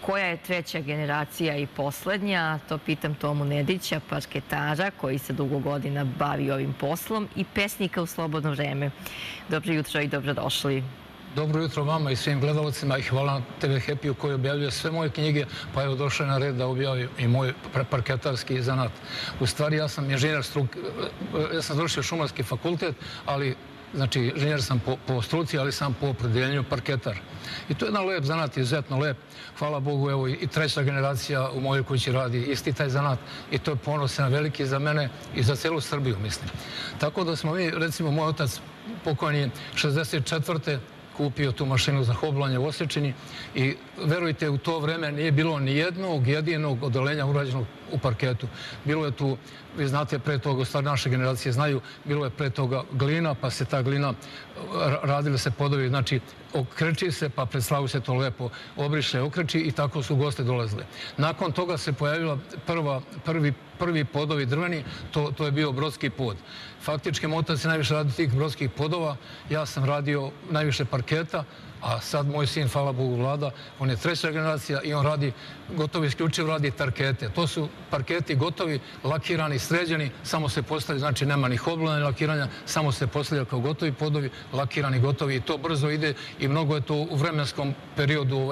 koja je treća generacija i poslednja? To pitam Tomu Nedića, parketara koji se dugo godina bavi ovim poslom i pesnika u slobodno vreme. Dobro jutro i dobrodošli. Dobro jutro vama i svim gledalcima i hvala TV Happy-u koji objavljuje sve moje knjige, pa evo došao je na red da objavim i moj parketarski zanat. U stvari ja sam inženjer struke, ja sam završio Šumarski fakultet, ali znači inženjer sam po struci, ali sam po opredeljenju parketar. I to je jedan lep zanat, izuzetno lep. Hvala Bogu, evo i treća generacija u mojoj kući radi isti taj zanat i to je ponosan veliki za mene i za celu Srbiju, mislim. Tako da smo mi, recimo, moj otac pokojni 64. kupio tu mašinu za hoblanje u Osečini i verujte, u to vreme nije bilo ni jednog jedinog odelenja urađenog u parketu. Bilo je tu, vi znate, pre toga, u stvari naše generacije znaju, bilo je pre toga glina, pa se ta glina, radili se podovi, znači okreči se, pa pred slavu se to lepo obriše, okreči i tako su goste dolazile. Nakon toga se pojavila prvi podovi drveni, to je bio brodski pod. Faktički, moj otac je najviše radio tih brodskih podova, ja sam radio najviše parketa, a sad moj sin, hvala Bogu, Vlada, on je treća generacija i on radi, gotovo isključivo radi tarkete. To su parketi gotovi, lakirani, sređeni, samo se postavlja, znači nema ni hoblanja ni lakiranja, samo se postavlja kao gotovi podovi, lakirani, gotovi i to brzo ide i mnogo je to u vremenskom periodu,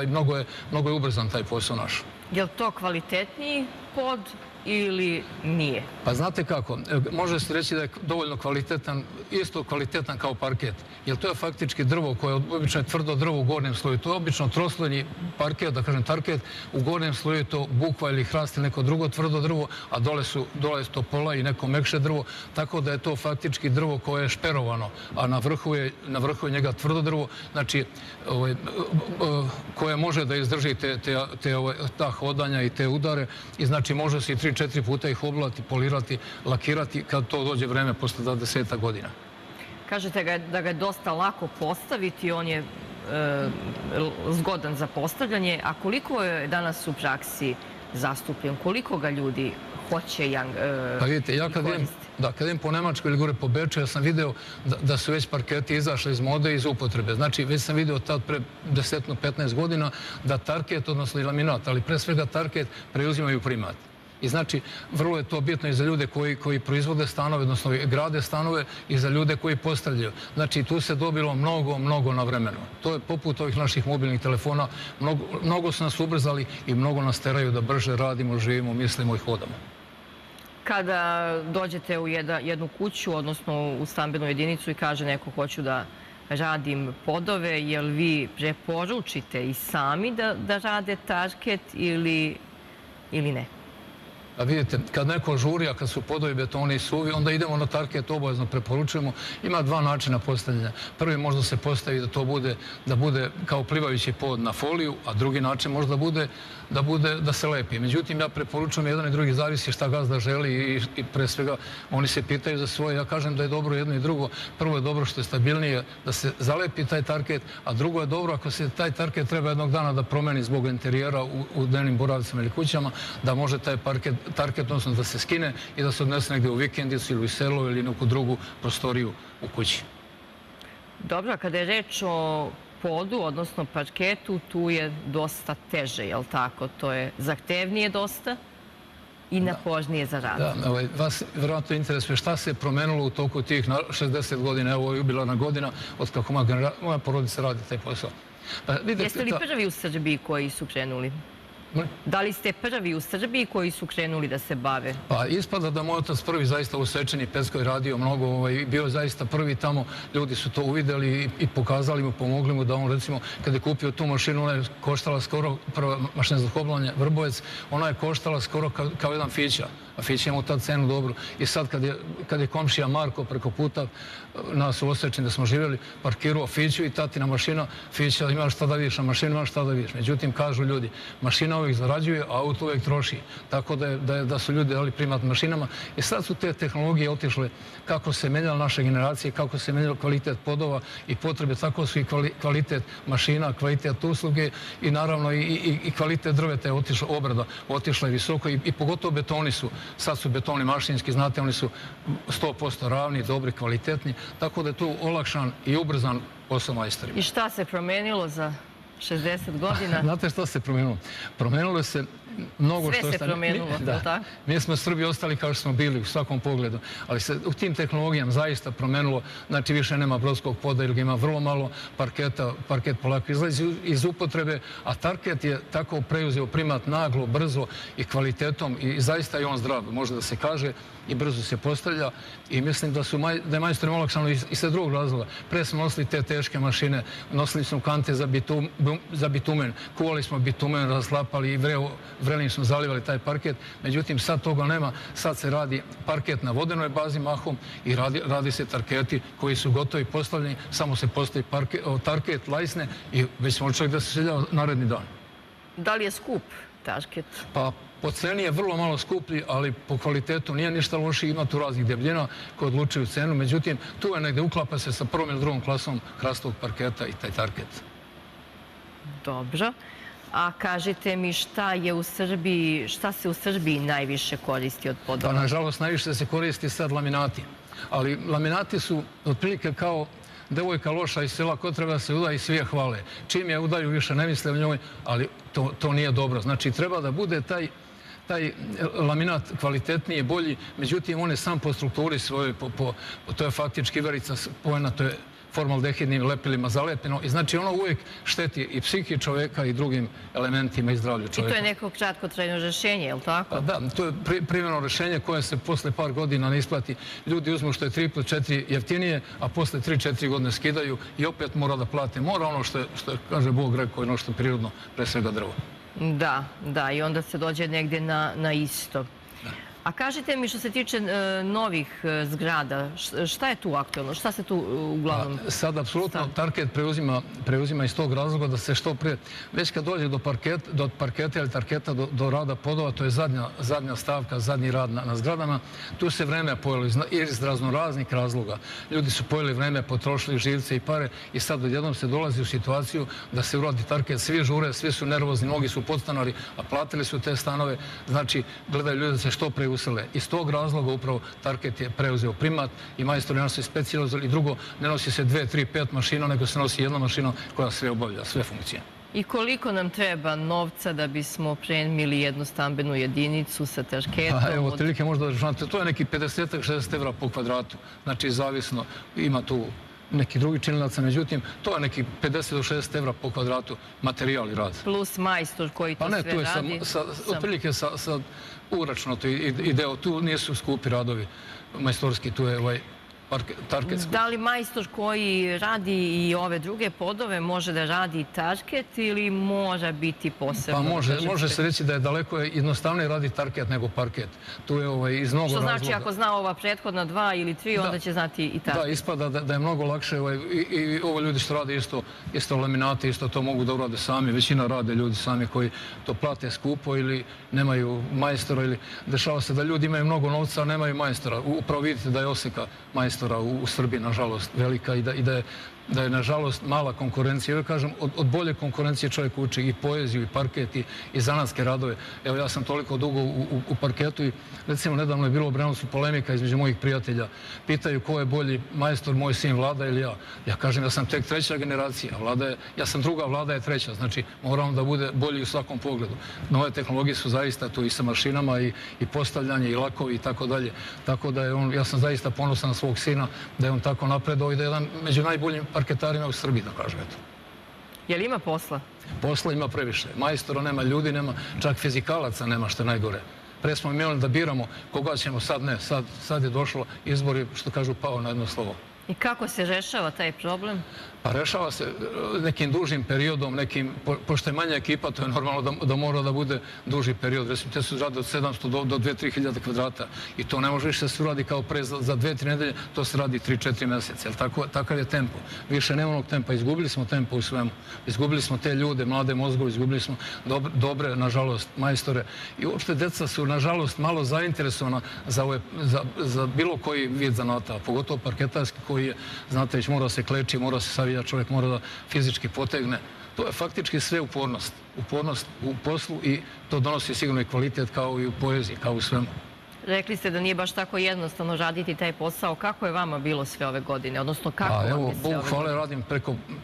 mnogo je ubrzan taj posao naš. Je li to kvalitetniji pod ili nije? Pa znate kako, može se reći da je dovoljno kvalitetan, isto kvalitetan kao parket. Jer to je faktički drvo koje je obično tvrdo drvo u gornjem sloju. To je obično troslojni parket, da kažem tarket, u gornjem sloju je to bukva ili hrast ili neko drugo tvrdo drvo, a dole su topola i neko mekše drvo, tako da je to faktički drvo koje je šperovano, a na vrhu je njega tvrdo drvo, znači koje može da izdrži ta hodanja i te udare i znači može se i 3-4 puta ih oblati, polirati, lakirati kad to dođe vreme posle 20 godina. Kažete da ga je dosta lako postaviti, on je zgodan za postavljanje, a koliko je danas u praksi zastupljen, koliko ga ljudi hoće i pa vidite, ja kad idem po Nemačkoj ili gore po Beču, ja sam video da su već parketi izašli iz mode i iz upotrebe. Znači, već sam video tad pre 10-15 godina da tarket, odnosno i laminat, ali pre svega tarket, preuzimaju primat. I znači, vrlo je to bitno i za ljude koji proizvode stanove, odnosno grade stanove i za ljude koji postavljaju. Znači, tu se dobilo mnogo na vremenu. To je poput ovih naših mobilnih telefona. Mnogo su nas ubrzali i mnogo nas teraju da brže radimo, živimo, mislimo i hodamo. Kada dođete u jednu kuću, odnosno u stambenu jedinicu i kaže neko hoću da radim podove, jel vi preporučite i sami da rade tarket ili ne? A vidite, kad neko žuri, a kad su podovi betoni i suvi, onda idemo na tarket, obavezno preporučujemo. Ima dva načina postavljanja. Prvi možda se postavi da bude kao plivajući pod na foliju, a drugi način možda da se lepi. Međutim, ja preporučujem jedan i drugi, zavisi šta gazda želi i pre svega oni se pitaju za svoje. Ja kažem da je dobro jedno i drugo. Prvo je dobro što je stabilnije da se zalepi taj tarket, a drugo je dobro ako se taj tarket treba jednog dana da promeni zbog interijera u dnevnim boravicama ili kućama, da može taj tarket, odnosno da se skine i da se odnese negdje u vikendicu ili u selo ili neku drugu prostoriju u kući. Dobro, a kada je reč o podu, odnosno parketu, tu je dosta teže, je li tako? To je zahtevnije dosta i napornije za rad. Da, vas vjerojatno interesuje šta se promenilo u toku tih 60 godina, evo je jubilarna godina, od kako moja porodica radi taj posao. Jeste li prvi u Srbiji koji su krenuli? Da li ste prvi u Srbiji koji su krenuli da se bave? Pa ispada da moj otac prvi zaista u Sečeni Peckoj radio mnogo, bio zaista prvi tamo, ljudi su to uvideli i pokazali mu, pomogli mu da on recimo kada je kupio tu mašinu, ona je koštala skoro, prva mašina za hoblanje Vrbovec, ona je koštala skoro kao jedan Fića, a Fića imao tad cenu dobru. I sad kad je komšija Marko preko puta nas u Osečini da smo živjeli, parkirao Fiću i tatina mašina, Fića imaš šta da vidiš na mašinu, imaš šta da vidiš. Međutim, kažu ljudi, mašina uvijek zarađuje, a auto uvijek troši. Tako da su ljudi dali primat mašinama. I sad su te tehnologije otišle kako se menjala naša generacija, kako se menjala kvalitet podova i potrebe, tako su i kvalitet mašina, kvalitet usluge i naravno i kvalitet drveta je otišla, obrada otišla je visoko i pogotovo betoni su, sad su betoni mašinski, znate, oni su 100% ravni, dobri, kvalitetni, tako da je tu olakšan i ubrzan posao majstorima. I šta se promenilo za 60 godina. Znate što se promenilo? Promenilo se mnogo što... Sve se promenilo, je li tako? Mi smo Srbi ostali kao što smo bili u svakom pogledu, ali se u tim tehnologijama zaista promenilo, znači više nema brodskog poda ili ima vrlo malo parketa, parket polako izlazi iz upotrebe, a tarket je tako preuzeo primat naglo, brzo i kvalitetom i zaista je on zdrav, može da se kaže, i brzo se postavlja i mislim da je majstorima olakšano i sa drugog razloga. Pre smo nosili te teške mašine, nosili smo kante za bitumen, kuvali smo bitumen, razlapali i vrelim smo zalivali taj parket. Međutim, sad toga nema. Sad se radi parket na vodenoj bazi mahom i radi se tarketi koji su gotovi postavljeni. Samo se postavi tarket, lajsne i već smo čak da se seljava naredni dan. Da li je skup tarket? Pa po ceni je vrlo malo skuplji, ali po kvalitetu nije ništa loši. Ima tu raznih debljina koje odlučuju cenu. Međutim, tu je negde uklapa se sa prvom ili drugom klasom hrastovog parketa i taj tarket. Dobro. A kažite mi šta se u Srbiji najviše koristi od podova? Pa, nažalost, najviše se koristi sad laminati. Ali laminati su otprilike kao devojka loša iz sela, ko treba da se uda i svi je hvale. Čim je udaju, više ne misle o njoj, ali to nije dobro. Znači, treba da bude taj laminat kvalitetniji, bolji, međutim, on je sam po strukturi svojoj, to je faktički iverica spojena, to je formaldehidnim lepilima zalepljeno i znači ono uvijek šteti i psihi čoveka i drugim elementima i zdravlju čoveka. I to je neko kratkotrajno rješenje, je li tako? Pa da, to je privremeno rješenje koje se posle par godina ne isplati. Ljudi uzmu što je 3 plus 4 jeftinije, a posle 3-4 godine skidaju i opet mora da plate. Mora ono što je, kaže Bog rekao, ono što je prirodno, pre svega drvo. Da, i onda se dođe negdje na isto. A kažite mi što se tiče novih zgrada, šta je tu aktualno? Šta se tu uglavnom... Sad, apsolutno, tarket preuzima iz tog razloga da se što pre... Već kad dođe do parketa ili tarketa, do rada podova, to je zadnja stavka, zadnji rad na zgradama, tu se vreme pojelo iz raznoraznih razloga. Ljudi su pojeli vreme, potrošili živce i pare i sad odjednom se dolazi u situaciju da se uradi tarket. Svi žure, svi su nervozni, mnogi su podstanari, a platili su te stanove. Znači, gledaju ljudi da se što pre usele. Iz tog razloga upravo tarket je preuzeo primat i majstori nas se specijalizovali. I drugo, ne nosi se 2, 3, 5 mašina, nego se nosi jedna mašina koja sve obavlja, sve funkcije. I koliko nam treba novca da bismo prenijeli jednu stambenu jedinicu sa tarketom? Evo, otprilike možda da računate, to je neki 50-60 evra po kvadratu. Znači, zavisno, ima tu neki drugi činilaca, međutim, to je neki 50 do 60 evra po kvadratu materijal i rad. Plus majstor koji to sve radi? Pa ne, tu je otprilike sa uračunato i deo, tu nisu skupi radovi majstorski, tu je tarket skup. Da li majstor koji radi i ove druge podove može da radi tarket ili mora biti posebno? Pa može se reći da je daleko jednostavnije radi tarket nego parket. Tu je iz mnogo razloga. Što znači ako zna ova prethodna 2 ili 3, onda će znati i tarket? Da, ispada da je mnogo lakše i ovo ljudi što rade isto laminate, isto to mogu da urade sami. Većina rade ljudi sami koji to plate skupo ili nemaju majstora ili dešava se da ljudi imaju mnogo novca, a nemaju majstora. Upravo vidite da je oseka majstora u Srbiji, nažalost, velika i da je, nažalost, mala konkurencija. Ja kažem, od bolje konkurencije čovjek uči i poeziju, i parket, i zanatske radove. Evo, ja sam toliko dugo u parketu i, recimo, nedavno je bilo u Obrenovcu polemika između mojih prijatelja. Pitaju ko je bolji majstor, moj sin Vlada ili ja. Ja kažem, ja sam tek 3. generacija. Ja sam 2., Vlada je 3. Znači, moramo da bude bolji u svakom pogledu. Nove tehnologije su zaista tu i sa mašinama i postavljanje i lakovi i tako dalje. Tako da je ja sam zaista ponosan na svog sina da je on tako napredao i da je jedan među najboljim parketarima u Srbiji, da kažem, eto. Je li ima posla? Posla ima previše. Majstora nema, ljudi nema, čak fizikalaca nema, što je najgore. Pre smo imali da biramo koga ćemo, sad ne. Sad je došlo izbor i, što kažu, pao na jedno slovo. I kako se rešava taj problem? Pa rešava se nekim dužim periodom, pošto je manja ekipa, to je normalno da mora da bude duži period. Recimo, te su zgrade od 700 do 2-3 hiljade kvadrata i to ne može više da se uradi kao pre za 2-3 nedelje, to se radi 3-4 meseca. Takav je tempo. Više nema onog tempa. Izgubili smo tempo u svemu. Izgubili smo te ljude, mlade mozgove, izgubili smo dobre, nažalost, majstore. I uopšte deca su, nažalost, malo zainteresovana za bilo koji vid zanata, pogotovo parketarski koji je, znate, već mora se kleči, mora se savijati, čovjek mora da fizički potegne. To je faktički sve upornost. Upornost u poslu i to donosi sigurno i kvalitet kao i u poeziji, kao u svemu. rekli ste da nije baš tako jednostavno raditi taj posao. Kako je vama bilo sve ove godine? Odnosno, kako vam je sve ove godine? Bogu hvala, radim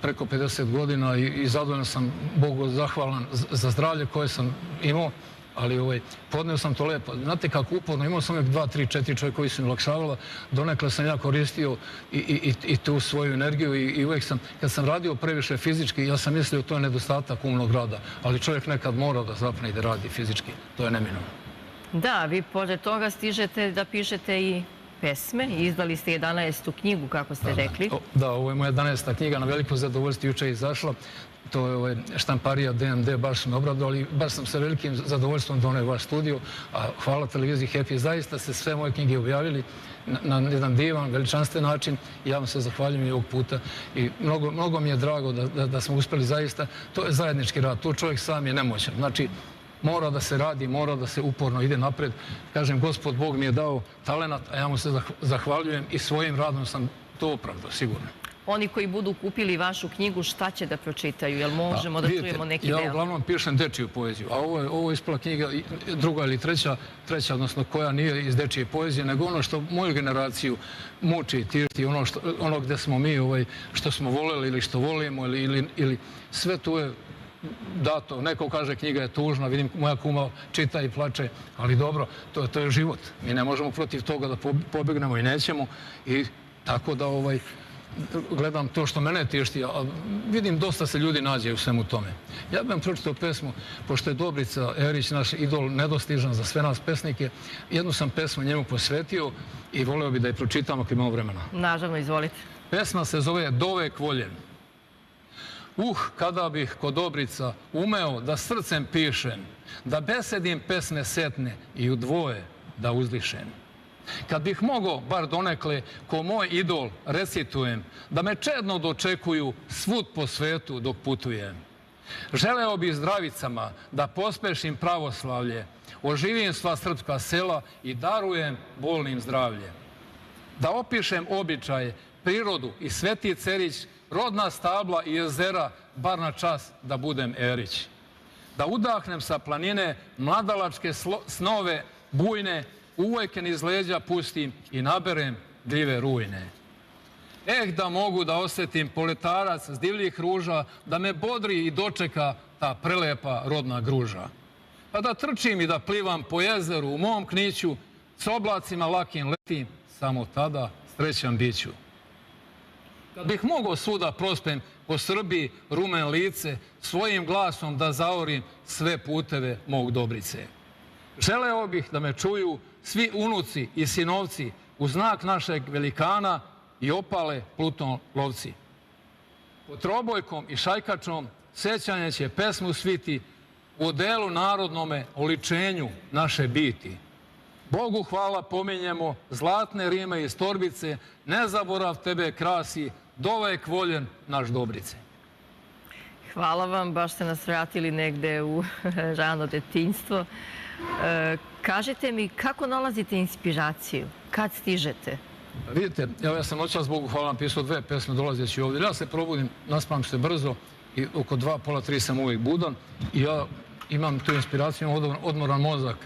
preko 50 godina i zadovoljan sam, Bogu zahvalan za zdravlje koje sam imao, ali podneo sam to lepo. Znate kako uporno, imao sam uvijek 2, 3, 4 čovjeka koji su mi olakšavala, donekle sam ja koristio i tu svoju energiju i uvijek sam, kad sam radio previše fizički, ja sam mislio to je nedostatak umnog rada, ali čovjek nekad mora da zapne i da radi fizički, to je neminovno. Da, vi pored toga stižete da pišete i pesme. Izdali ste 11. knjigu, kako ste rekli. Da, ovo je moja 11. knjiga, na veliko zadovoljstvo juče je izašla. To je štamparija DND, baš su me obradovali, baš sam sa velikim zadovoljstvom doneo vaš studio, a hvala televiziji Happy, zaista ste sve moje knjige objavili na jedan divan, veličanstven način i ja vam se zahvaljujem i ovog puta i mnogo mi je drago da smo uspjeli zaista, to je zajednički rad, tu čovjek sam je nemoćan, znači mora da se radi, mora da se uporno ide napred. Kažem, Gospod Bog mi je dao talenat, a ja mu se zahvaljujem i svojim radom sam to opravdao, sigurno. Oni koji budu kupili vašu knjigu, šta će da pročitaju? Jel možemo da čujemo neki deo? Ja uglavnom pišem dečiju poeziju, a ovo je ispala knjiga druga ili treća, odnosno koja nije iz dečije poezije, nego ono što moju generaciju muči, tišti, ono gde smo mi, što smo voleli ili što volimo, ili sve tu je dato. Neko kaže knjiga je tužna, vidim moja kuma čita i plače, ali dobro, to je život. Mi ne možemo protiv toga da pobegnemo i nećemo i tako da gledam to što mene tišti, a vidim dosta se ljudi nađe u svemu tome. Ja bih vam pročitao pesmu, pošto je Dobrica Erić, naš idol nedostižan za sve nas pesnike, jednu sam pesmu njemu posvetio i voleo bih da je pročitam ako imamo vremena. Naravno, izvolite. Pesma se zove Dovek voljen. Kada bih kod Dobrica umeo da srcem pišem, da besedim pesme setne i u dvoje da uzdišem. Kad bih mogao, bar donekle, ko moj idol recitujem, da me čedno dočekuju svud po svetu dok putujem. Želeo bih zdravicama da pospešim pravoslavlje, oživim sva srpska sela i darujem bolnim zdravlje. Da opišem običaje, prirodu i Sveti Cerić, rodna stabla i jezera, bar na čas da budem Erić. Da udahnem sa planine mladalačke snove bujne, uvojken iz leđa pustim i naberem gljive rujne. Da mogu da osjetim poletarac s divljih ruža, da me bodri i dočeka ta prelepa rodna gruža. Pa da trčim i da plivam po jezeru u mom kniću, s oblacima lakim letim, samo tada srećan biću. Kad bih mogao svuda prospem po Srbiji rumen lice, svojim glasom da zaorim sve puteve mog Dobrice. Želeo bih da me čuju svi unuci i sinovci u znak našeg velikana i opale Pluton lovci. Pod trobojkom i šajkačom sećanje će pesmu sviti u delu narodnome oličenju naše biti. Bogu hvala pominjemo zlatne rime iz torbice, ne zaborav tebe krasi, dovek voljen naš Dobrice. Hvala vam, baš ste nas vratili negde u rano detinjstvo. Kažete mi, kako nalazite inspiraciju? Kad stižete? Vidite, ja sam noćas, Bogu hvala, napisao 2 pesme dolazeći ovdje. Ja se probudim, naspam se brzo i oko 2, pola 3 sam uvijek budan i ja imam tu inspiraciju, odmoran mozak,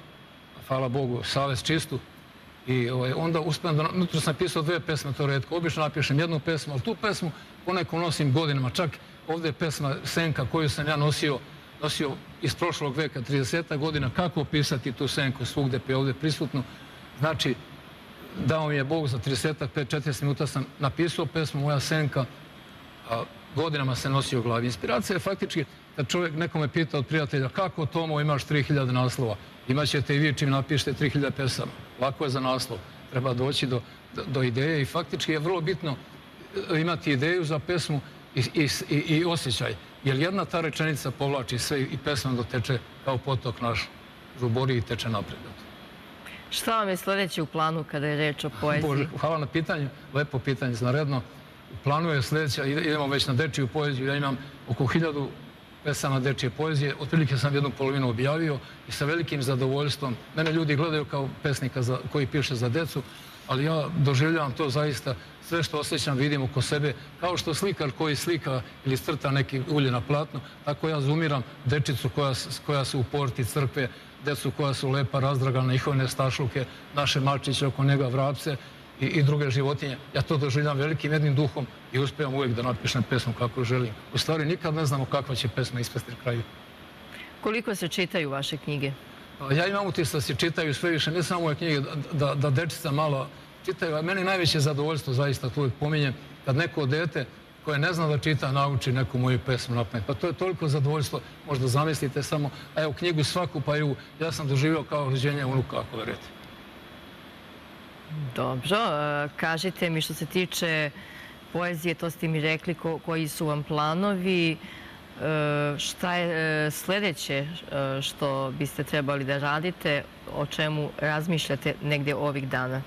hvala Bogu, savest čistu. I onda uspijem da, nutra sam napisao 2 pesme, to retko. Obično napišem jednu pesmu, ali tu pesmu poneko nosim godinama. Čak ovdje je pesma Senka koju sam ja nosio iz prošlog veka, 30 godina. Kako opisati tu senku svugde pa je ovdje prisutno? Znači, dao mi je Bog za 35-40 minuta sam napisao pesmu Moja senka, a godinama se nosio u glavi. Inspiracija je faktički, kad čovjek nekome pita od prijatelja kako Tomo imaš 3000 naslova, imaćete i vi čim napišete 3000 pesama. Lako je za naslov. Treba doći do ideje i faktički je vrlo bitno imati ideju za pesmu i osjećaj. Jer jedna ta rečenica povlači sve i pesma doteče kao potok naš žubori i teče napred. Šta vam je sljedeće u planu kada je reč o poeziji? Bože, hvala na pitanju. Lepo pitanje, znaredno. U planu je sljedeća, idemo već na dečiju poeziju. Ja imam oko 1000 pesama dečije poezije. Otprilike sam 1/2 objavio i sa velikim zadovoljstvom. Mene ljudi gledaju kao pesnika koji piše za decu, ali ja doživljavam to zaista, sve što osjećam vidim oko sebe, kao što slikar koji slika ili crta neki ulje na platnu, tako ja zoomiram dečicu koja su u porti crkve, decu koja su lepa, razdragana, njihove nestašluke, naše malčiće oko njega, vrapce i druge životinje. Ja to doživljam velikim jednim duhom i uspijem uvijek da napišem pesmu kako želim. U stvari nikad ne znamo kakva će pesma ispasti na kraju. Koliko se čitaju vaše knjige? Ja imam utisak da se čitaju sve više, ne samo moje knjige, da dečica malo čitaju, a meni najveće zadovoljstvo, zaista to uvijek pominjem, kad neko dete koje ne zna da čita nauči neku moju pesmu na pamet. Pa to je toliko zadovoljstvo, možda zamislite samo, a evo knjigu svaku, pa evo ja sam doživio kao rođenje unuka, ako verujete. Dobro, kažite mi što se tiče poezije, to ste mi rekli koji su vam planovi, šta je sljedeće što biste trebali da radite, o čemu razmišljate negdje ovih dana?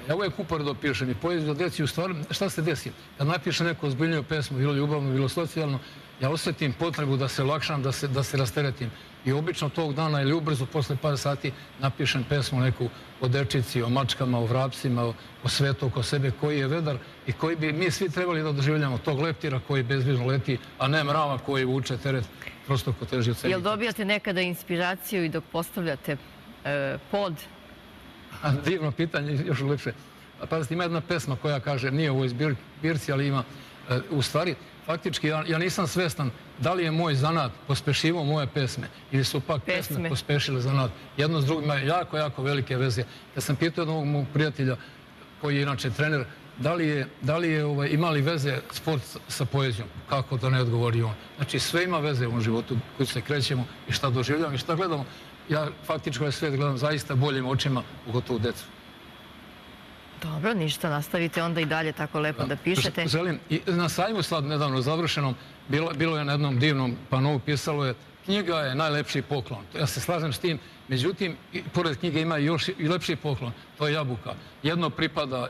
Ja uvijek uporedo pišem i poeziju za djeci. U stvari, šta se desi? Kad napišem neku ozbiljniju pesmu, bilo ljubavnu, bilo socijalnu, ja osjetim potrebu da se olakšam, da se rasteretim. I obično tog dana ili ubrzo, posle par sati, napišem pesmu neku o dečici, o mačkama, o vrapcima, o svetu oko sebe, koji je vedar i koji bi mi svi trebali da doživljamo. Tog leptira koji bezbrižno leti, a ne mrava koji vuče teret prosto ko teži od sebi. Jel dobijate nekada inspiraciju i dok postavljate pod? Divno pitanje, još lepše. Pazite, ima jedna pesma koja kaže, nije u ovoj zbirci, ali ima, u stvari, faktički, ja nisam svestan da li je moj zanat pospešivao moje pesme ili su pak pesme pospešile zanat. Jedno s drugim ima jako, jako velike veze. Kad sam pitao jednog mog prijatelja, koji je inače trener, da li je imali veze sport sa poezijom, kako to ne odgovori on. Znači, sve ima veze u ovom životu koji se krećemo i šta doživljamo i šta gledamo. Ja faktički ovaj svijet gledam zaista boljim očima, pogotovo decu. Dobro, ništa, nastavite onda i dalje tako lepo da pišete. Želim, i na sajmu sad nedavno završenom, bilo je na jednom divnom panovu, pisalo je knjiga je najlepši poklon. Ja se slažem s tim, međutim, pored knjige ima još i lepši poklon, to je jabuka. Jedno pripada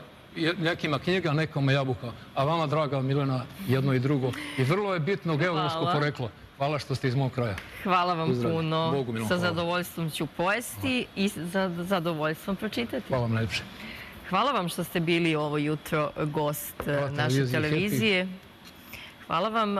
nekima knjiga, nekome jabuka, a vama, draga Milena, jedno i drugo. I vrlo je bitno geografsko poreklo. Hvala što ste iz mog kraja. Hvala vam puno. Sa zadovoljstvom ću pojesti i sa zadovoljstvom pročitati. Hvala vam najljepše. Hvala vam što ste bili ovo jutro gost naše televizije. Hvala vam.